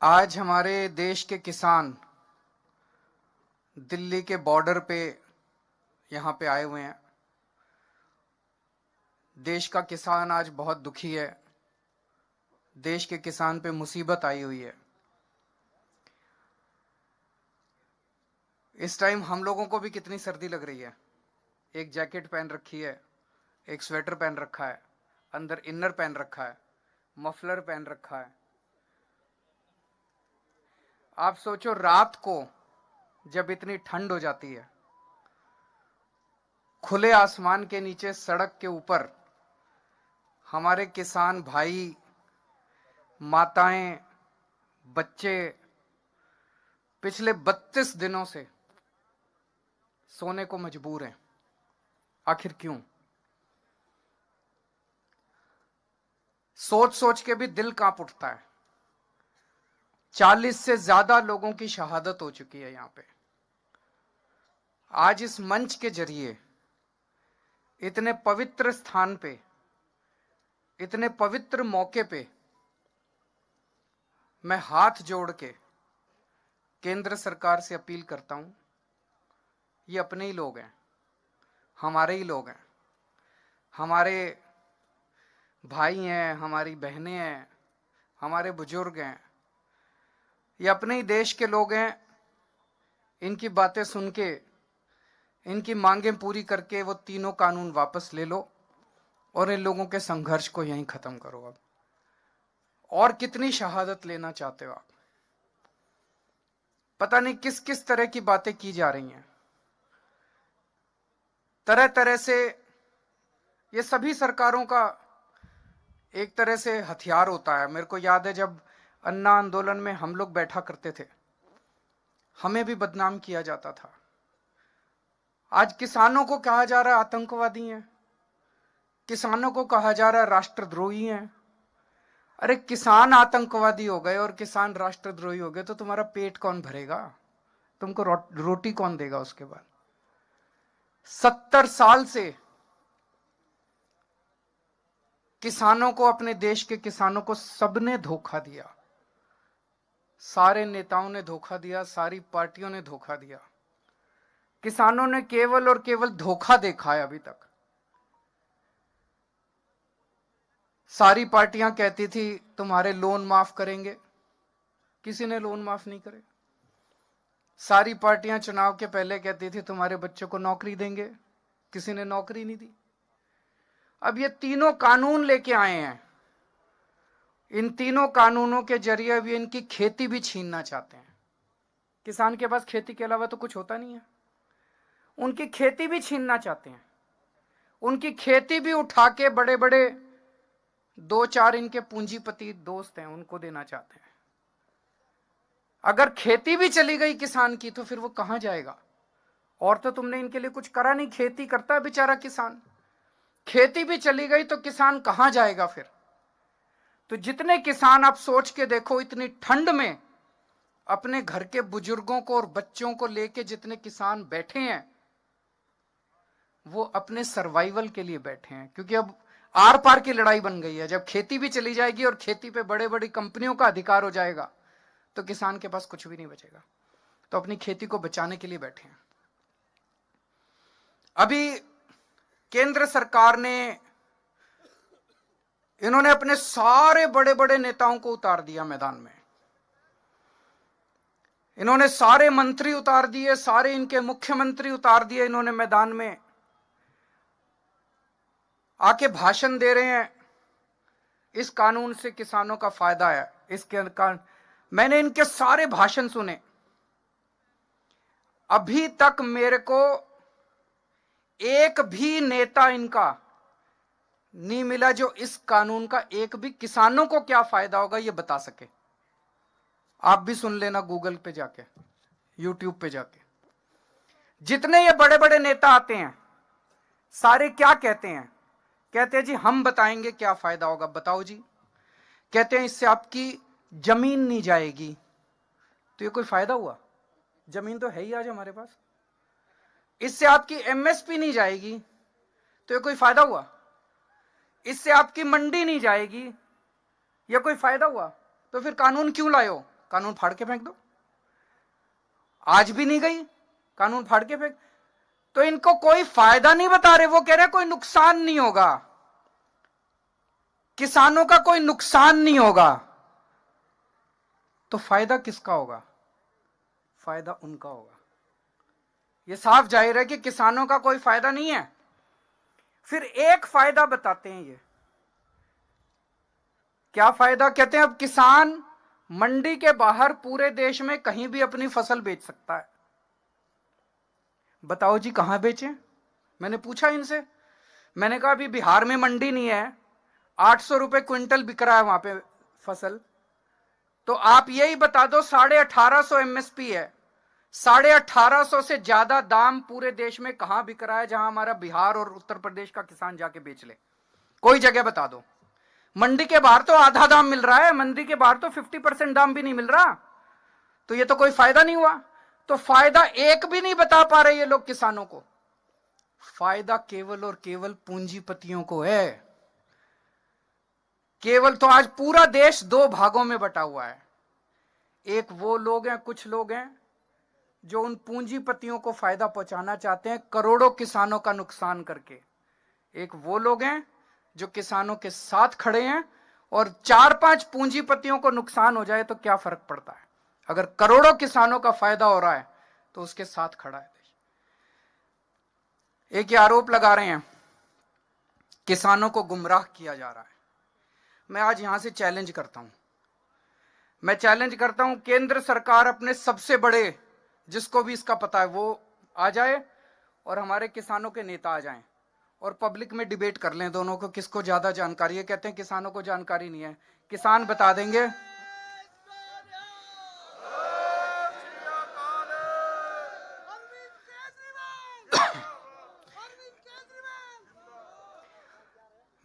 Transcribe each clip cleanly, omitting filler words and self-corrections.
आज हमारे देश के किसान दिल्ली के बॉर्डर पे यहाँ पे आए हुए हैं। देश का किसान आज बहुत दुखी है। देश के किसान पे मुसीबत आई हुई है। इस टाइम हम लोगों को भी कितनी सर्दी लग रही है। एक जैकेट पहन रखी है, एक स्वेटर पहन रखा है, अंदर इनर पहन रखा है, मफलर पहन रखा है। आप सोचो, रात को जब इतनी ठंड हो जाती है, खुले आसमान के नीचे सड़क के ऊपर हमारे किसान भाई, माताएं, बच्चे पिछले 32 दिनों से सोने को मजबूर हैं। आखिर क्यों? सोच सोच के भी दिल कांप उठता है। 40 से ज्यादा लोगों की शहादत हो चुकी है यहां पे। आज इस मंच के जरिए इतने पवित्र स्थान पे, इतने पवित्र मौके पे मैं हाथ जोड़ के केंद्र सरकार से अपील करता हूं। ये अपने ही लोग हैं, हमारे ही लोग हैं, हमारे भाई हैं, हमारी बहनें हैं, हमारे बुजुर्ग हैं। ये अपने ही देश के लोग हैं। इनकी बातें सुन के, इनकी मांगें पूरी करके वो तीनों कानून वापस ले लो और इन लोगों के संघर्ष को यहीं खत्म करो। अब और कितनी शहादत लेना चाहते हो आप? पता नहीं किस किस तरह की बातें की जा रही हैं। तरह तरह से ये सभी सरकारों का एक तरह से हथियार होता है। मेरे को याद है जब अन्ना आंदोलन में हम लोग बैठा करते थे, हमें भी बदनाम किया जाता था। आज किसानों को कहा जा रहा है आतंकवादी हैं, किसानों को कहा जा रहा है राष्ट्रद्रोही हैं। अरे किसान आतंकवादी हो गए और किसान राष्ट्रद्रोही हो गए तो तुम्हारा पेट कौन भरेगा? तुमको रोटी कौन देगा उसके बाद? 70 साल से किसानों को, अपने देश के किसानों को सबने धोखा दिया। सारे नेताओं ने धोखा दिया, सारी पार्टियों ने धोखा दिया। किसानों ने केवल और केवल धोखा देखा है अभी तक। सारी पार्टियां कहती थी तुम्हारे लोन माफ करेंगे, किसी ने लोन माफ नहीं करे। सारी पार्टियां चुनाव के पहले कहती थी तुम्हारे बच्चों को नौकरी देंगे, किसी ने नौकरी नहीं दी। अब ये तीनों कानून लेके आए हैं। इन तीनों कानूनों के जरिए अब ये इनकी खेती भी छीनना चाहते हैं। किसान के पास खेती के अलावा तो कुछ होता नहीं है, उनकी खेती भी छीनना चाहते हैं। उनकी खेती भी उठा के बड़े बड़े 2-4 इनके पूंजीपति दोस्त हैं उनको देना चाहते हैं। अगर खेती भी चली गई किसान की तो फिर वो कहां जाएगा? और तो तुमने इनके लिए कुछ करा नहीं। खेती करता है बेचारा किसान, खेती भी चली गई तो किसान कहां जाएगा फिर? तो जितने किसान, आप सोच के देखो, इतनी ठंड में अपने घर के बुजुर्गों को और बच्चों को लेके जितने किसान बैठे हैं, वो अपने सर्वाइवल के लिए बैठे हैं। क्योंकि अब आर पार की लड़ाई बन गई है। जब खेती भी चली जाएगी और खेती पे बड़े बड़ी कंपनियों का अधिकार हो जाएगा तो किसान के पास कुछ भी नहीं बचेगा। तो अपनी खेती को बचाने के लिए बैठे हैं। अभी केंद्र सरकार ने, इन्होंने अपने सारे बड़े बड़े नेताओं को उतार दिया मैदान में। इन्होंने सारे मंत्री उतार दिए, सारे इनके मुख्यमंत्री उतार दिए। इन्होंने मैदान में आके भाषण दे रहे हैं, इस कानून से किसानों का फायदा है, इसके कारण। मैंने इनके सारे भाषण सुने। अभी तक मेरे को एक भी नेता इनका नहीं मिला जो इस कानून का एक भी किसानों को क्या फायदा होगा ये बता सके। आप भी सुन लेना गूगल पे जाके, यूट्यूब पे जाके। जितने ये बड़े बड़े नेता आते हैं सारे क्या कहते हैं? कहते हैं जी हम बताएंगे क्या फायदा होगा। बताओ जी। कहते हैं इससे आपकी जमीन नहीं जाएगी। तो ये कोई फायदा हुआ? जमीन तो है ही आज हमारे पास। इससे आपकी एमएसपी नहीं जाएगी तो ये कोई फायदा हुआ? इससे आपकी मंडी नहीं जाएगी, ये कोई फायदा हुआ? तो फिर कानून क्यों लाए हो? कानून फाड़ के फेंक दो। आज भी नहीं गई, कानून फाड़ के फेंक। तो इनको कोई फायदा नहीं बता रहे, वो कह रहे कोई नुकसान नहीं होगा, किसानों का कोई नुकसान नहीं होगा। तो फायदा किसका होगा? फायदा उनका होगा। ये साफ जाहिर है कि किसानों का कोई फायदा नहीं है। फिर एक फायदा बताते हैं ये, क्या फायदा? कहते हैं अब किसान मंडी के बाहर पूरे देश में कहीं भी अपनी फसल बेच सकता है। बताओ जी कहां बेचें? मैंने पूछा इनसे, मैंने कहा अभी बिहार में मंडी नहीं है, 800 रुपए क्विंटल बिक रहा है वहां पे फसल, तो आप यही बता दो 1850 एमएसपी है, 1850 से ज्यादा दाम पूरे देश में कहां बिक रहा है जहां हमारा बिहार और उत्तर प्रदेश का किसान जाके बेच ले? कोई जगह बता दो। मंडी के बाहर तो आधा दाम मिल रहा है, मंडी के बाहर तो 50% दाम भी नहीं मिल रहा। तो ये तो कोई फायदा नहीं हुआ। तो फायदा एक भी नहीं बता पा रहे ये लोग किसानों को। फायदा केवल और केवल पूंजीपतियों को है। केवल तो आज पूरा देश दो भागों में बटा हुआ है। एक वो लोग हैं, कुछ लोग हैं जो उन पूंजीपतियों को फायदा पहुंचाना चाहते हैं करोड़ों किसानों का नुकसान करके। एक वो लोग हैं जो किसानों के साथ खड़े हैं, और 4-5 पूंजीपतियों को नुकसान हो जाए तो क्या फर्क पड़ता है? अगर करोड़ों किसानों का फायदा हो रहा है तो उसके साथ खड़ा है देश। एक ये आरोप लगा रहे हैं किसानों को गुमराह किया जा रहा है। मैं आज यहां से चैलेंज करता हूं, मैं चैलेंज करता हूं केंद्र सरकार अपने सबसे बड़े, जिसको भी इसका पता है वो आ जाए, और हमारे किसानों के नेता आ जाएं और पब्लिक में डिबेट कर लें दोनों को, किसको ज्यादा जानकारी है। कहते हैं किसानों को जानकारी नहीं है, किसान बता देंगे।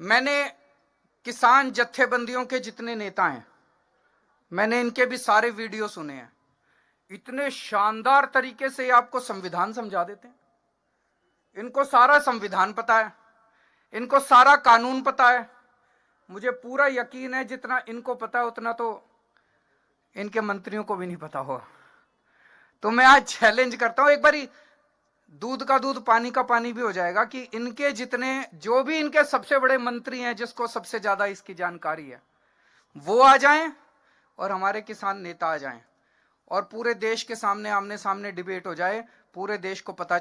मैंने किसान जत्थेबंदियों के जितने नेता हैं, मैंने इनके भी सारे वीडियो सुने हैं। इतने शानदार तरीके से आपको संविधान समझा देते हैं। इनको सारा संविधान पता है, इनको सारा कानून पता है। मुझे पूरा यकीन है जितना इनको पता है उतना तो इनके मंत्रियों को भी नहीं पता होगा। तो मैं आज चैलेंज करता हूं, एक बारी दूध का दूध पानी का पानी भी हो जाएगा, कि इनके जितने, जो भी इनके सबसे बड़े मंत्री हैं जिसको सबसे ज्यादा इसकी जानकारी है, वो आ जाएं और हमारे किसान नेता आ जाएं, और पूरे देश के सामने आमने सामने डिबेट हो जाए, पूरे देश को पता